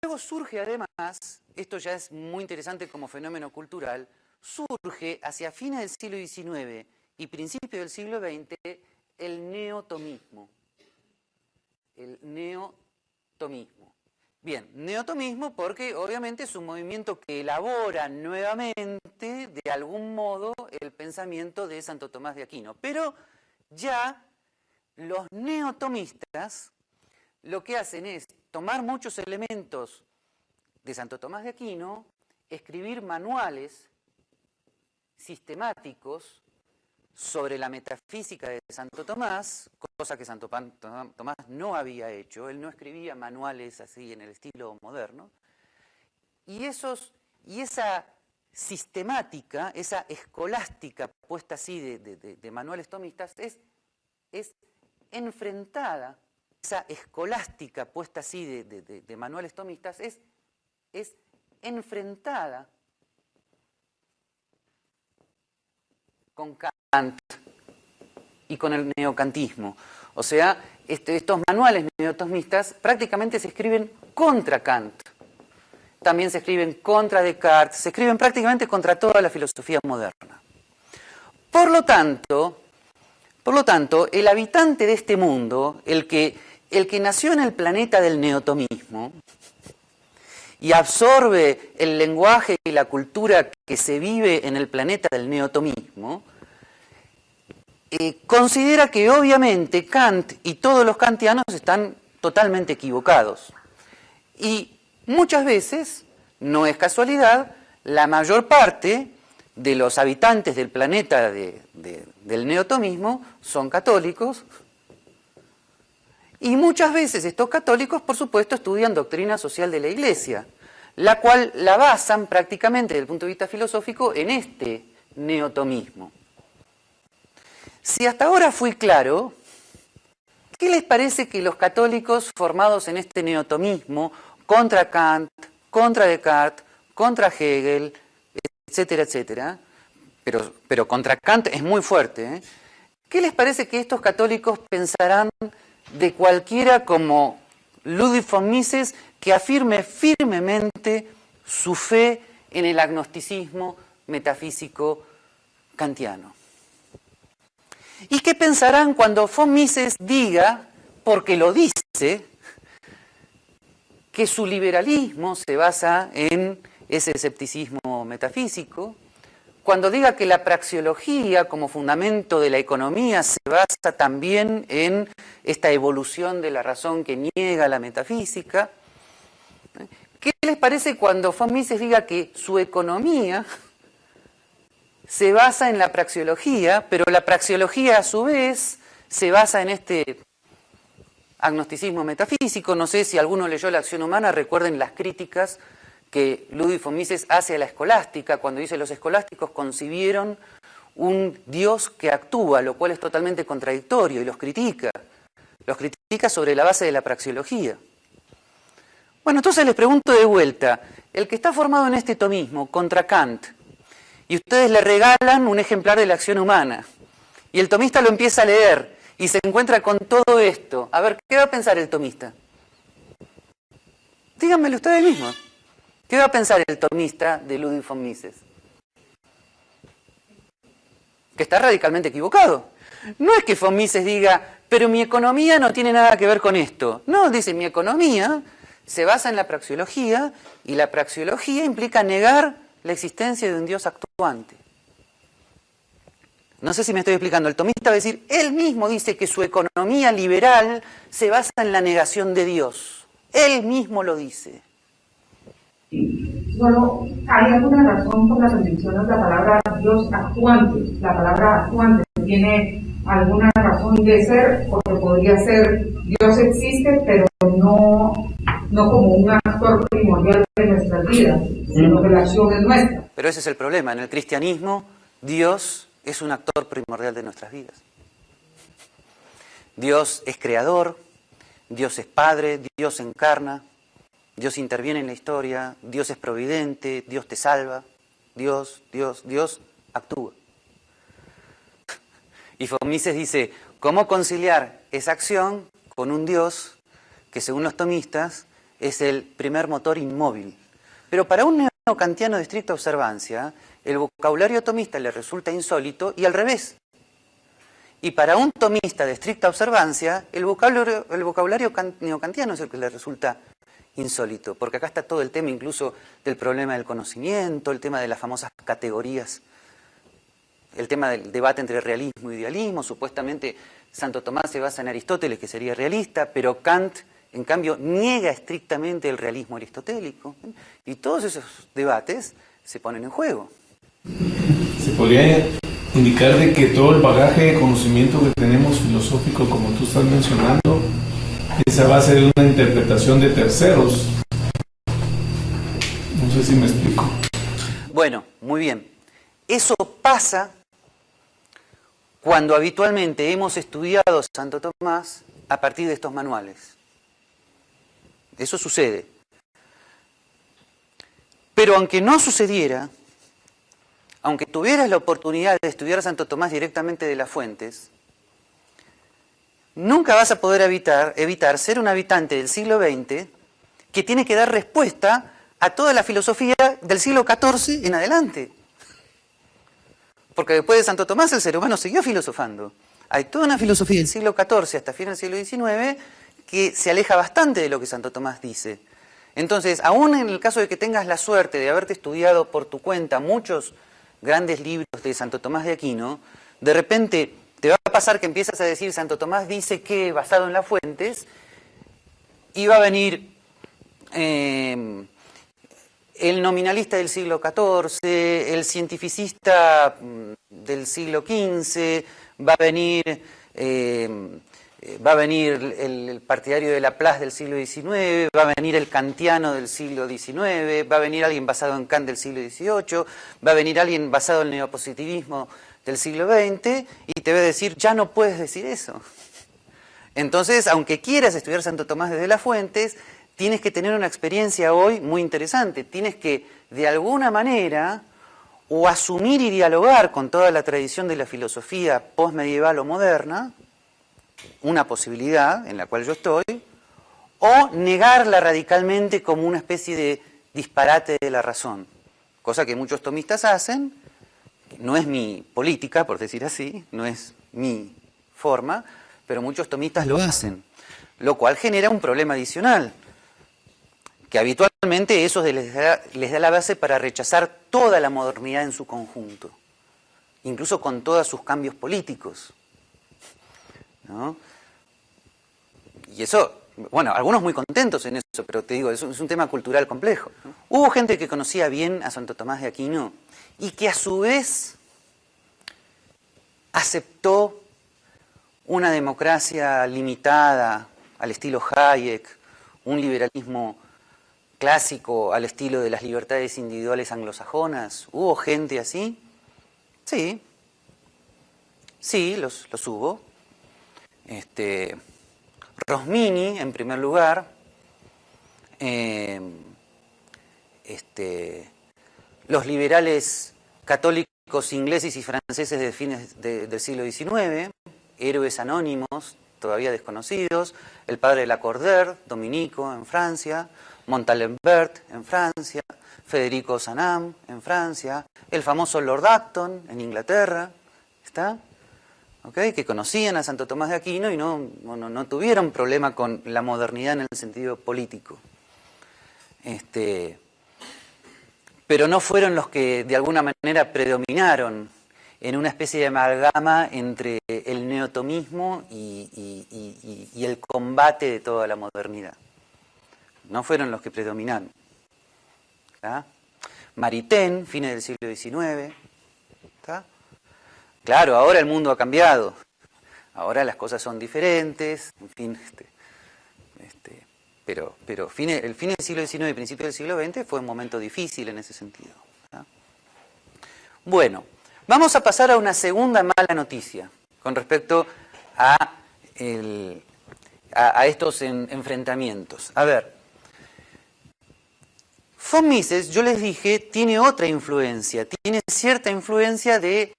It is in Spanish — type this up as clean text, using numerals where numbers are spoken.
luego surge además, esto ya es muy interesante como fenómeno cultural, surge hacia fines del siglo XIX y principios del siglo XX el neotomismo. El neotomismo. Bien, neotomismo porque obviamente es un movimiento que elabora nuevamente, de algún modo, el pensamiento de Santo Tomás de Aquino. Pero ya los neotomistas lo que hacen es tomar muchos elementos de Santo Tomás de Aquino, escribir manuales sistemáticos sobre la metafísica de Santo Tomás, cosa que Santo Tomás no había hecho. Él no escribía manuales así en el estilo moderno. Y esa sistemática, esa escolástica puesta así de manuales tomistas es enfrentada, esa escolástica puesta así de manuales tomistas es enfrentada con Kant y con el neocantismo. O sea, estos manuales neotomistas prácticamente se escriben contra Kant. También se escriben contra Descartes, se escriben prácticamente contra toda la filosofía moderna. Por lo tanto, el habitante de este mundo, el que nació en el planeta del neotomismo y absorbe el lenguaje y la cultura que se vive en el planeta del neotomismo, considera que obviamente Kant y todos los kantianos están totalmente equivocados. Y muchas veces, no es casualidad, la mayor parte de los habitantes del planeta del neotomismo son católicos. Y muchas veces estos católicos, por supuesto, estudian doctrina social de la Iglesia, la cual la basan prácticamente desde el punto de vista filosófico en este neotomismo. Si hasta ahora fui claro, ¿qué les parece que los católicos formados en este neotomismo, contra Kant, contra Descartes, contra Hegel, etcétera, etcétera, pero contra Kant es muy fuerte, ¿eh? ¿Qué les parece que estos católicos pensarán de cualquiera como Ludwig von Mises, que afirme firmemente su fe en el agnosticismo metafísico kantiano? ¿Y qué pensarán cuando von Mises diga, porque lo dice, que su liberalismo se basa en ese escepticismo metafísico? Cuando diga que la praxeología como fundamento de la economía se basa también en esta evolución de la razón que niega la metafísica. ¿Qué les parece cuando von Mises diga que su economía se basa en la praxeología, pero la praxeología a su vez se basa en este agnosticismo metafísico? No sé si alguno leyó La acción humana, recuerden las críticas que Ludwig von Mises hace a la escolástica, cuando dice los escolásticos concibieron un Dios que actúa, lo cual es totalmente contradictorio, y los critica sobre la base de la praxeología. Bueno, entonces les pregunto de vuelta, el que está formado en este tomismo contra Kant, y ustedes le regalan un ejemplar de La acción humana, y el tomista lo empieza a leer, y se encuentra con todo esto, a ver, ¿qué va a pensar el tomista? Díganmelo ustedes mismos. ¿Qué va a pensar el tomista de Ludwig von Mises? Que está radicalmente equivocado. No es que von Mises diga, pero mi economía no tiene nada que ver con esto. No, dice, mi economía se basa en la praxeología, y la praxeología implica negar la existencia de un Dios actuante. No sé si me estoy explicando. El tomista va a decir, él mismo dice que su economía liberal se basa en la negación de Dios. Él mismo lo dice. Solo hay alguna razón por la que mencionas la palabra Dios actuante. La palabra actuante tiene alguna razón de ser, porque podría ser Dios existe, pero no como un actor primordial de nuestras vidas, sino que la acción es nuestra. Pero ese es el problema. En el cristianismo, Dios es un actor primordial de nuestras vidas. Dios es creador, Dios es padre, Dios encarna, Dios interviene en la historia, Dios es providente, Dios te salva, Dios actúa. Y von Mises dice, ¿cómo conciliar esa acción con un Dios que, según los tomistas, es el primer motor inmóvil. Pero para un neocantiano de estricta observancia, el vocabulario tomista le resulta insólito y al revés. Y para un tomista de estricta observancia, el vocabulario neocantiano es el que le resulta insólito, porque acá está todo el tema incluso del problema del conocimiento, el tema de las famosas categorías, el tema del debate entre realismo y idealismo. Supuestamente Santo Tomás se basa en Aristóteles, que sería realista, pero Kant, en cambio, niega estrictamente el realismo aristotélico. Y todos esos debates se ponen en juego. Se podría indicar de que todo el bagaje de conocimiento que tenemos filosófico, como tú estás mencionando, es a base de una interpretación de terceros. No sé si me explico. Bueno, muy bien. Eso pasa cuando habitualmente hemos estudiado Santo Tomás a partir de estos manuales. Eso sucede. Pero aunque no sucediera, aunque tuvieras la oportunidad de estudiar a Santo Tomás directamente de las fuentes, nunca vas a poder evitar ser un habitante del siglo XX que tiene que dar respuesta a toda la filosofía del siglo XIV en adelante. Porque después de Santo Tomás el ser humano siguió filosofando. Hay toda una filosofía del siglo XIV hasta fines del siglo XIX que se aleja bastante de lo que Santo Tomás dice. Entonces, aún en el caso de que tengas la suerte de haberte estudiado por tu cuenta muchos grandes libros de Santo Tomás de Aquino, de repente te va a pasar que empiezas a decir Santo Tomás dice que basado en las fuentes, y va a venir el nominalista del siglo XIV, el cientificista del siglo XV, va a venir el partidario de Laplace del siglo XIX, va a venir el kantiano del siglo XIX, va a venir alguien basado en Kant del siglo XVIII, va a venir alguien basado en el neopositivismo del siglo XX y te va a decir, ya no puedes decir eso. Entonces, aunque quieras estudiar Santo Tomás desde las fuentes, tienes que tener una experiencia hoy muy interesante. Tienes que, de alguna manera, o asumir y dialogar con toda la tradición de la filosofía postmedieval o moderna, una posibilidad en la cual yo estoy, o negarla radicalmente como una especie de disparate de la razón, cosa que muchos tomistas hacen. No es mi política, por decir así, no es mi forma, pero muchos tomistas lo hacen, lo cual genera un problema adicional, que habitualmente eso les da la base para rechazar toda la modernidad en su conjunto, incluso con todos sus cambios políticos, ¿no? Y eso, bueno, algunos muy contentos en eso, pero te digo, es un tema cultural complejo, ¿no? Hubo gente que conocía bien a Santo Tomás de Aquino y que a su vez aceptó una democracia limitada al estilo Hayek, un liberalismo clásico al estilo de las libertades individuales anglosajonas. ¿Hubo gente así? Sí. Sí, los hubo. Rosmini, en primer lugar. Los liberales católicos ingleses y franceses de fines del siglo XIX, héroes anónimos, todavía desconocidos, el padre de Lacordaire, dominico, en Francia, Montalembert, en Francia, Federico Sanam, en Francia, el famoso Lord Acton, en Inglaterra, ¿está? ¿Okay? Que conocían a Santo Tomás de Aquino y no tuvieron problema con la modernidad en el sentido político. Pero no fueron los que de alguna manera predominaron en una especie de amalgama entre el neotomismo y el combate de toda la modernidad. No fueron los que predominaron. ¿Está? Maritain, fines del siglo XIX. ¿Está? Claro, ahora el mundo ha cambiado. Ahora las cosas son diferentes. En fin, pero el fin del siglo XIX y principio del siglo XX fue un momento difícil en ese sentido. ¿Está? Bueno, vamos a pasar a una segunda mala noticia con respecto a estos enfrentamientos. A ver, von Mises, yo les dije, tiene otra influencia, tiene cierta influencia de